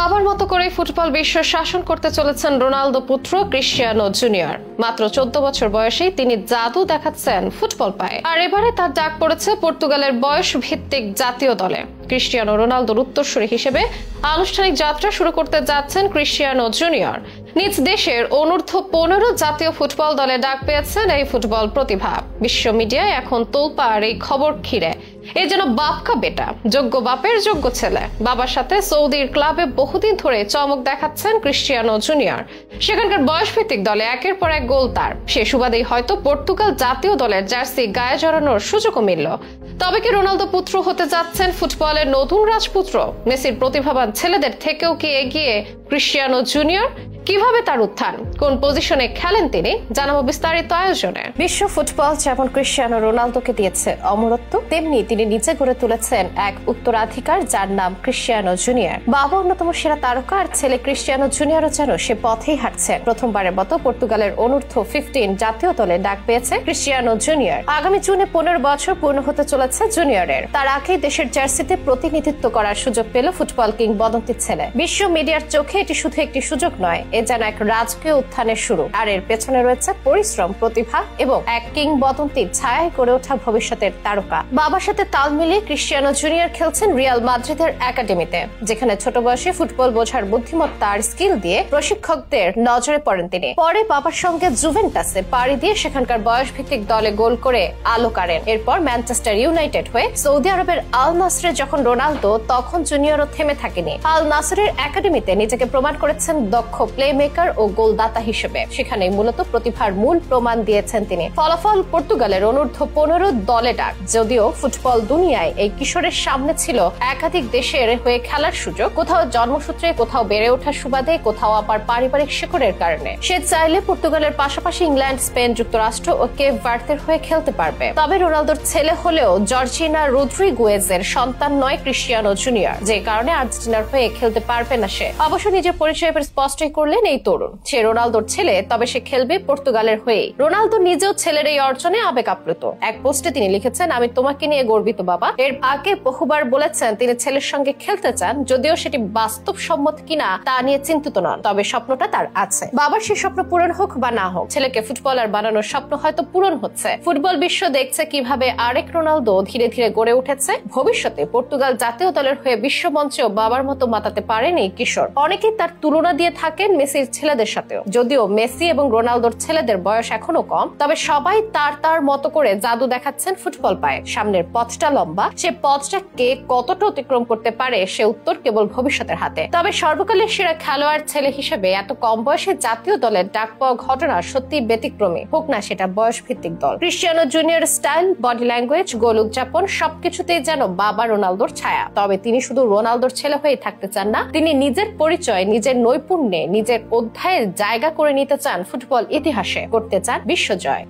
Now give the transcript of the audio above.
বাবার মতো করে ফুটবল বিশ্ব শাসন করতে চলেছেন রোনালদো পুত্র ক্রিস্টিয়ানো জুনিয়র। মাত্র 14 বছর বয়সেই তিনি জাদু দেখাচ্ছেন ফুটবল পায়ে। আর এবারে তার ডাক পড়েছে পর্তুগালের বয়স ভিত্তিক জাতীয় দলে। ক্রিস্টিয়ানো রোনালদোর উত্তরসূরি হিসেবে আনুষ্ঠানিক যাত্রা শুরু করতে যাচ্ছেন ক্রিস্টিয়ানো জুনিয়র। নিজ দেশের অনূর্ধ্ব 15 জাতীয় ফুটবল দলে ডাক পেয়েছেন এই ফুটবল প্রতিভা। বিশ্ব মিডিয়ায় এখন তোলপাড় এই খবর ঘিরে। এ যেন বাপকা বেটা, যোগ্য বাপের যোগ্য ছেলে। বাবার সাথে সৌদির ক্লাবে বহুদিন ধরে চমক দেখাচ্ছেন ক্রিস্টিয়ানো জুনিয়র। সেখানকার বয়সভিত্তিক দলে একের পর এক গোল তার। সে সুবাদেই হয়তো পর্তুগাল জাতীয় দলের জার্সি গায়ে জড়ানোর সুযোগও মিলল। তবে কি রোনালদো পুত্র হতে যাচ্ছেন ফুটবলের নতুন রাজপুত্র? মেসির প্রতিভাবান ছেলেদের থেকেও কি এগিয়ে ক্রিস্টিয়ানো জুনিয়র? কিভাবে তার উত্থান, কোন পজিশনে খেলেন তিনি, জানাবো বিস্তারিত আয়োজনে। বিশ্ব ফুটবল যেমন ক্রিস্টিয়ানো রোনালদোকে দিয়েছে অমরত্ব, তেমনি তিনি নিচে গড়ে তুলেছেন এক উত্তরাধিকার যার নাম ক্রিস্টিয়ানো জুনিয়র। বাবা অন্যতম সেরা তারকা আর ছেলে ক্রিস্টিয়ানো জুনিয়রও যেন সে পথেই হাঁটছে। প্রথমবারের মতো পর্তুগালের অনূর্ধ্ব 15 জাতীয় দলে ডাক পেয়েছে ক্রিস্টিয়ানো জুনিয়র। আগামী জুনে 15 বছর পূর্ণ হতে চলেছে জুনিয়রের। তার আগেই দেশের জার্সিতে প্রতিনিধিত্ব করার সুযোগ পেল ফুটবল কিংবদন্তির ছেলে। বিশ্ব মিডিয়ার চোখে এটি শুধু একটি সুযোগ নয়, এ যেন এক রাজকীয় উত্থানের শুরু। আর এর পেছনে রয়েছে পরিশ্রম, প্রতিভা এবং এক কিংবদন্তির ছায়ায় গড়ে ওঠা ভবিষ্যতের তারকা। বাবার সাথে তাল মিলিয়ে ক্রিস্টিয়ানো জুনিয়র খেলছেন রিয়াল মাদ্রিদের একাডেমিতে, যেখানে ছোট বয়সে ফুটবল বোঝার বুদ্ধিমত্তা আর স্কিল দিয়ে প্রশিক্ষকদের নজরে পড়েন তিনি। পরে বাবার সঙ্গে জুভেন্টাসে পাড়ি দিয়ে সেখানকার বয়স ভিত্তিক দলে গোল করে আলো কাড়েন। এরপর ম্যানচেস্টার ইউনাইটেড হয়ে সৌদি আরবের আল নাসরে যখন রোনালদো, তখন জুনিয়রও থেমে থাকেনি। আল নাসরের একাডেমিতে নিজেকে প্রমাণ করেছেন দক্ষ প্লেমেকার ও গোলদাতা হিসেবে। সেখানে মূলত প্রতিভার মূল প্রমাণ দিয়েছেন তিনি। ফলাফল পর্তুগালের অনূর্ধ্ব 15 দলে ডাক। যদিও ফুটবল দুনিয়ায় এই কিশোরের সামনে ছিল একাধিক দেশের হয়ে খেলার সুযোগ, কোথাও জন্মসূত্রে, কোথাও বেড়ে ওঠার সুবাদে, কোথাও আবার পারিবারিক শিকড়ের কারণে। সে চাইলে পর্তুগালের পাশাপাশি ইংল্যান্ড, স্পেন, যুক্তরাষ্ট্র ও কেপ ভার্দের হয়ে খেলতে পারবে। তবে রোনালদোর ছেলে হলেও জর্জিনা রদ্রিগুয়েজের সন্তান নয় ক্রিস্টিয়ানো জুনিয়র, যে কারণে আর্জেন্টিনার হয়ে খেলতে পারবে না সে। অবশ্য নিজের পরিচয় স্পষ্টই করলেন এই তরুণ। সে রোনালদোর ছেলে, তবে সে খেলবে পর্তুগালের হয়ে। রোনালদো নিজেও ছেলের এই অর্জনে আবেগ আপ্লুত। এক পোস্টে তিনি লিখেছেন, আমি তোমাকে নিয়ে গর্বিত বাবা। এর আগে বহুবার বলেছেন তিনি ছেলের সঙ্গে খেলতে চান, যদিও সেটি বাস্তবসম্মত কিনা তা নিয়ে চিন্তিত নন। তবে স্বপ্নটা তার আছে। বাবার সেই স্বপ্ন পূরণ হোক বা না হোক, ছেলেকে ফুটবলার বানানোর স্বপ্ন হয়তো পূরণ হচ্ছে। ফুটবল বিশ্ব দেখছে কিভাবে আরেক রোনালদো ধীরে ধীরে গড়ে উঠেছে। ভবিষ্যতে পর্তুগাল জাতীয় দলের হয়ে বিশ্বমঞ্চেও বাবার মতো মাতাতে পারেন এই কিশোর। অনেকেই তার তুলনা দিয়ে থাকেন মেসির ছেলেদের সাথেও। যদিও মেসি এবং রোনালদোর ছেলেদের বয়স এখনো কম, তবে সবাই তার মতো করে জাদু দেখাচ্ছেন ফুটবল পায়ে। সামনের পথটা লম্বা, সে পথটা কে কতটা অতিক্রম করতে পারে সে উত্তর কেবল ভবিষ্যতের হাতে। তবে সর্বকালের সেরা খেলোয়াড় ছেলে হিসেবে এত কম বয়সে জাতীয় দলের ডাক পাওয়া ঘটনা সত্যি ব্যতিক্রমী, হোক না সেটা বয়স ভিত্তিক দল। Cristiano Junior style, body language, goal উদযাপন সবকিছুতেই যেন বাবা রোনালদোর ছায়া। তবে তিনি শুধু রোনালদোর ছেলে হয়ে থাকতে চান না, তিনি নিজের পরিচয়, নিজের নৈপুণ্যে, নিজের অধ্যায়ের জায়গা করে নিতে চান ফুটবল ইতিহাসে, করতে চান বিশ্বজয়।